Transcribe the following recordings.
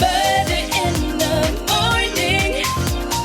Murder in the morning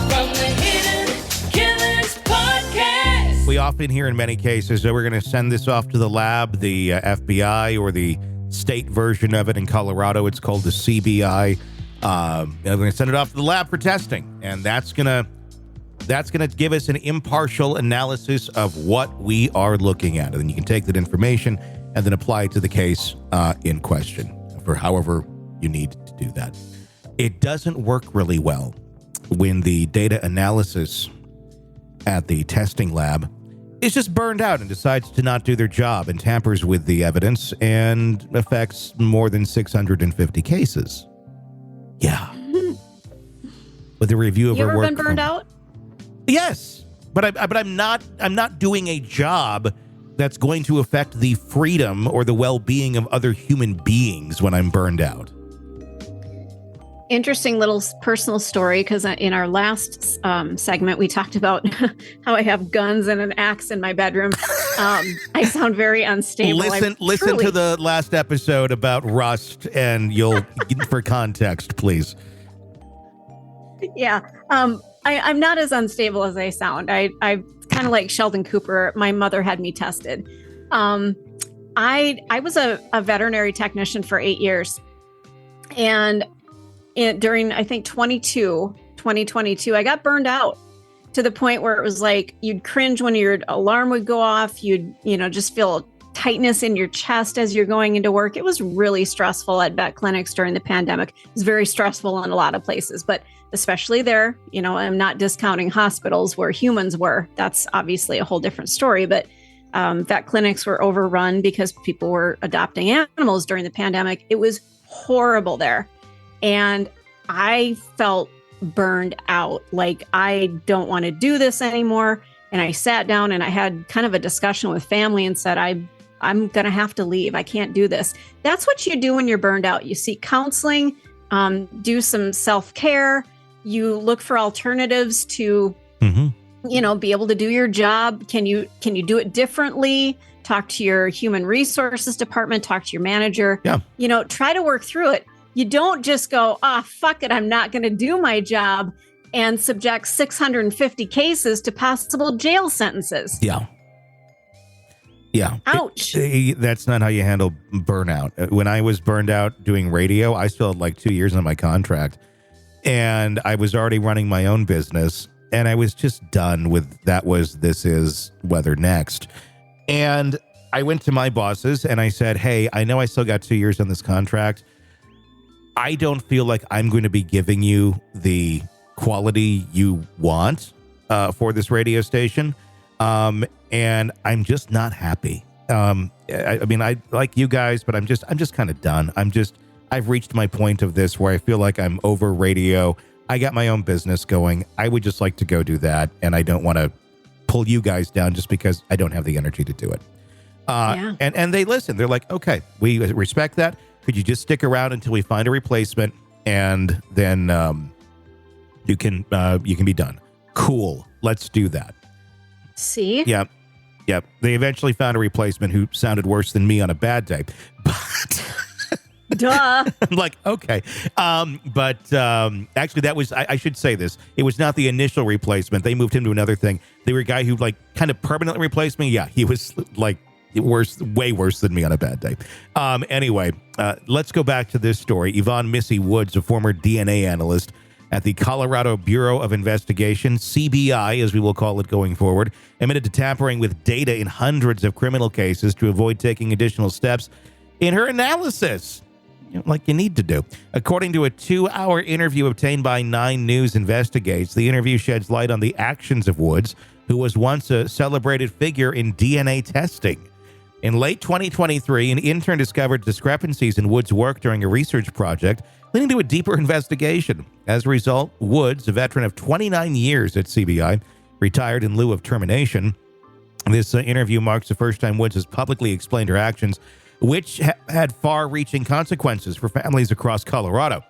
from the Hidden Killers podcast. We often hear in many cases that we're going to send this off to the lab, the FBI, or the state version of it in Colorado. It's called the CBI. We're going to send it off to the lab for testing, and that's going to give us an impartial analysis of what we are looking at. And then you can take that information and then apply it to the case in question for however you need to do that. It doesn't work really well when the data analysis at the testing lab is just burned out and decides to not do their job and tampers with the evidence and affects more than 650 cases. Yeah. With a review of you her ever work. been burned out? Yes, but I'm not doing a job that's going to affect the freedom or the well-being of other human beings when I'm burned out. Interesting little personal story, because in our last segment, we talked about how I have guns and an axe in my bedroom. I sound very unstable. Listen to the last episode about rust, and you'll for context, please. Yeah, I'm not as unstable as I sound. I kind of like Sheldon Cooper. My mother had me tested. I was a veterinary technician for 8 years, and during, I think, 2022, I got burned out to the point where it was like you'd cringe when your alarm would go off. You'd, just feel tightness in your chest as you're going into work. It was really stressful at vet clinics during the pandemic. It was very stressful in a lot of places, but especially there, I'm not discounting hospitals where humans were. That's obviously a whole different story, but vet clinics were overrun because people were adopting animals during the pandemic. It was horrible there. And I felt burned out. Like, I don't want to do this anymore. And I sat down and I had kind of a discussion with family and said, I'm going to have to leave. I can't do this. That's what you do when you're burned out. You seek counseling, do some self-care. You look for alternatives to, be able to do your job. Can you do it differently? Talk to your human resources department, talk to your manager, try to work through it. You don't just go, fuck it, I'm not going to do my job and subject 650 cases to possible jail sentences. Yeah. Ouch. That's not how you handle burnout. When I was burned out doing radio, I still had like 2 years on my contract, and I was already running my own business, and I was just done with this is weather next. And I went to my bosses and I said, hey, I know I still got 2 years on this contract. I don't feel like I'm going to be giving you the quality you want for this radio station. And I'm just not happy. I mean, I like you guys, but I'm just kind of done. I've reached my point of this where I feel like I'm over radio. I got my own business going. I would just like to go do that. And I don't want to pull you guys down just because I don't have the energy to do it. And they listen. They're like, okay, we respect that. Could you just stick around until we find a replacement, and then you can be done? Cool. Let's do that. See? Yep. They eventually found a replacement who sounded worse than me on a bad day. But duh. I'm like, okay. But actually, that was, I should say this. It was not the initial replacement. They moved him to another thing. They were a guy who kind of permanently replaced me. Yeah, he was way worse than me on a bad day. Anyway, let's go back to this story. Yvonne Missy Woods, a former DNA analyst at the Colorado Bureau of Investigation, CBI, as we will call it going forward, admitted to tampering with data in hundreds of criminal cases to avoid taking additional steps in her analysis, like you need to do. According to a 2-hour interview obtained by 9 News Investigates, the interview sheds light on the actions of Woods, who was once a celebrated figure in DNA testing. In late 2023, an intern discovered discrepancies in Woods' work during a research project, leading to a deeper investigation. As a result, Woods, a veteran of 29 years at CBI, retired in lieu of termination. This interview marks the first time Woods has publicly explained her actions, which had far-reaching consequences for families across Colorado.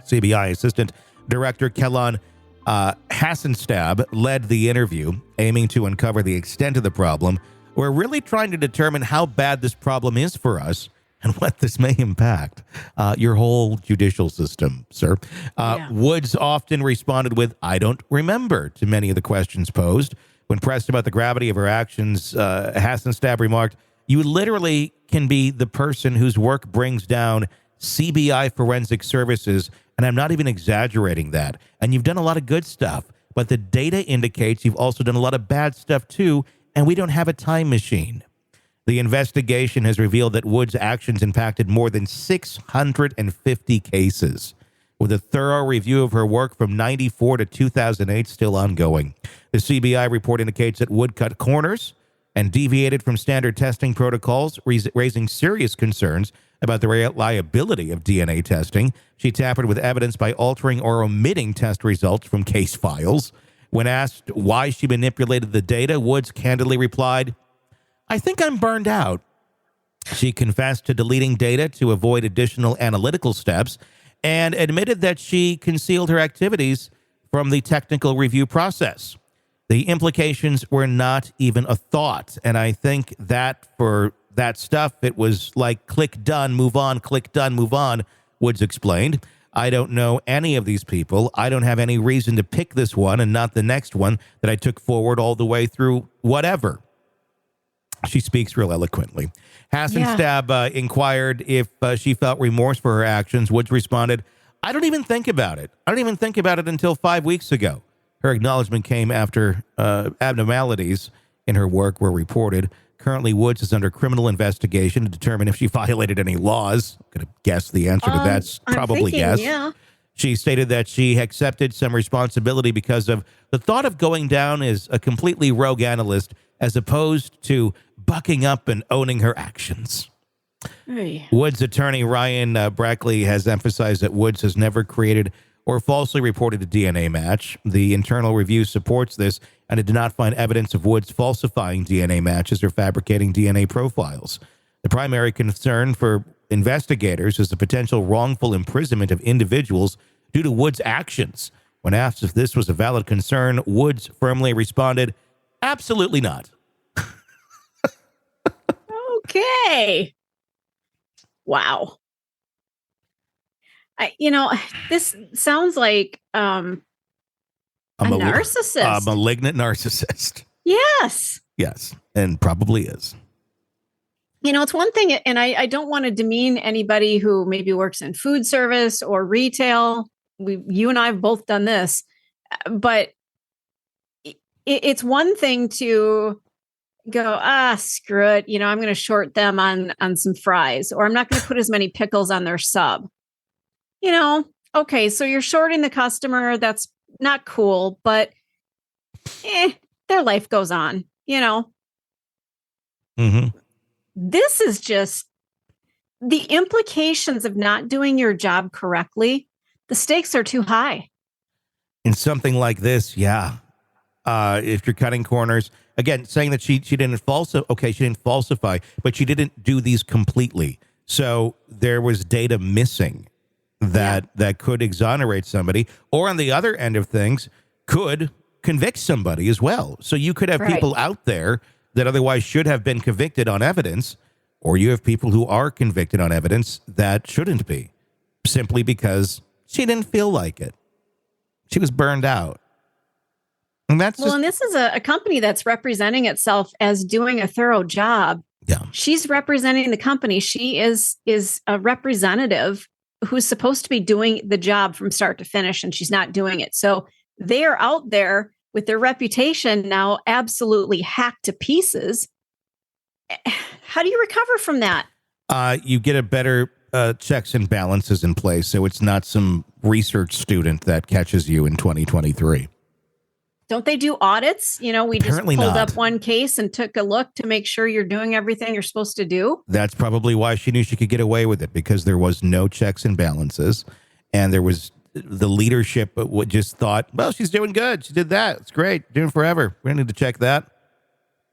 CBI Assistant Director Kellon Hassenstab led the interview, aiming to uncover the extent of the problem. We're really trying to determine how bad this problem is for us and what this may impact your whole judicial system, sir. Woods often responded with, "I don't remember," to many of the questions posed. When pressed about the gravity of her actions, Hassenstab remarked, "You literally can be the person whose work brings down CBI forensic services, and I'm not even exaggerating that. And you've done a lot of good stuff, but the data indicates you've also done a lot of bad stuff too, and we don't have a time machine." The investigation has revealed that Wood's actions impacted more than 650 cases, with a thorough review of her work from 94 to 2008 still ongoing. The CBI report indicates that Wood cut corners and deviated from standard testing protocols, raising serious concerns about the reliability of DNA testing. She tampered with evidence by altering or omitting test results from case files. When asked why she manipulated the data, Woods candidly replied, "I think I'm burned out." She confessed to deleting data to avoid additional analytical steps and admitted that she concealed her activities from the technical review process. The implications were not even a thought, and I think that for that stuff, it was like click done, move on, click done, move on, Woods explained. "I don't know any of these people. I don't have any reason to pick this one and not the next one that I took forward all the way through whatever." She speaks real eloquently. Hassenstab inquired if she felt remorse for her actions. Woods responded, "I don't even think about it. I don't even think about it until 5 weeks ago." Her acknowledgement came after abnormalities in her work were reported. Currently, Woods is under criminal investigation to determine if she violated any laws. I'm going to guess the answer to that's probably yes. Yeah. She stated that she accepted some responsibility because of the thought of going down as a completely rogue analyst as opposed to bucking up and owning her actions. Hey. Woods' attorney, Ryan Brackley, has emphasized that Woods has never created or falsely reported a DNA match. The internal review supports this, and it did not find evidence of Woods falsifying DNA matches or fabricating DNA profiles. The primary concern for investigators is the potential wrongful imprisonment of individuals due to Woods' actions. When asked if this was a valid concern, Woods firmly responded, "Absolutely not." Okay. Wow. This sounds like a narcissist. A malignant narcissist. Yes. Yes, and probably is. It's one thing, and I don't want to demean anybody who maybe works in food service or retail. You and I have both done this, but it's one thing to go, screw it. I'm going to short them on some fries, or I'm not going to put as many pickles on their sub. Okay, so you're shorting the customer. That's not cool, but their life goes on, Mm-hmm. This is just the implications of not doing your job correctly. The stakes are too high. In something like this, yeah. If you're cutting corners, again, saying that she didn't falsify. Okay, she didn't falsify, but she didn't do these completely. So there was data missing that could exonerate somebody, or on the other end of things, could convict somebody as well. So you could have people out there that otherwise should have been convicted on evidence, or you have people who are convicted on evidence that shouldn't be, simply because she didn't feel like it. She was burned out. And that's and this is a company that's representing itself as doing a thorough job. Yeah. She's representing the company. She is a representative who's supposed to be doing the job from start to finish, and she's not doing it. So they are out there with their reputation now absolutely hacked to pieces. How do you recover from that? You get a better checks and balances in place, so it's not some research student that catches you in 2023. Don't they do audits? We Apparently just pulled not. up one case and took a look to make sure you're doing everything you're supposed to do. That's probably why she knew she could get away with it, because there was no checks and balances, and there was the leadership just thought, well, she's doing good. She did that. It's great. Doing forever. We don't need to check that.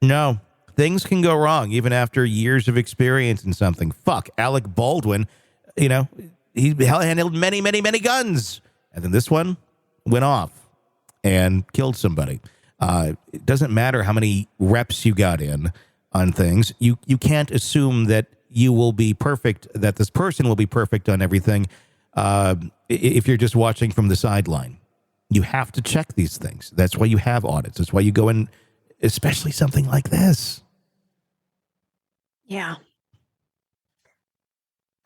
No, things can go wrong even after years of experience in something. Fuck, Alec Baldwin, he handled many, many, many guns. And then this one went off and killed somebody. It doesn't matter how many reps you got in on things. You can't assume that you will be perfect, that this person will be perfect on everything if you're just watching from the sideline. You have to check these things. That's why you have audits. That's why you go in, especially something like this. Yeah.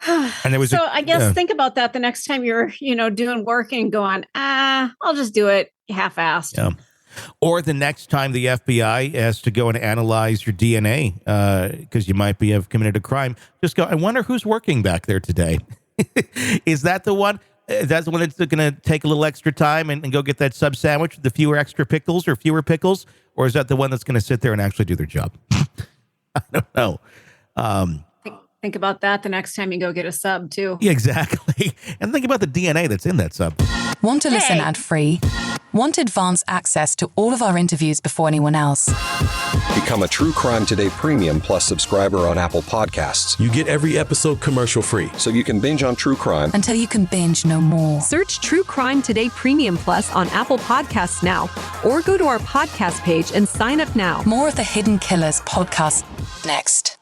And there was I guess think about that the next time you're, doing work and going, I'll just do it half-assed. Yeah. Or the next time the FBI has to go and analyze your DNA because you might have committed a crime, just go, I wonder who's working back there today. Is that the one? That's the one that's going to take a little extra time and go get that sub sandwich with the fewer extra pickles or fewer pickles? Or is that the one that's going to sit there and actually do their job? I don't know. Think about that the next time you go get a sub, too. Yeah, exactly. And think about the DNA that's in that sub. Want to listen ad-free? Want advanced access to all of our interviews before anyone else? Become a True Crime Today Premium Plus subscriber on Apple Podcasts. You get every episode commercial-free. So you can binge on true crime. Until you can binge no more. Search True Crime Today Premium Plus on Apple Podcasts now, or go to our podcast page and sign up now. More of the Hidden Killers podcast next.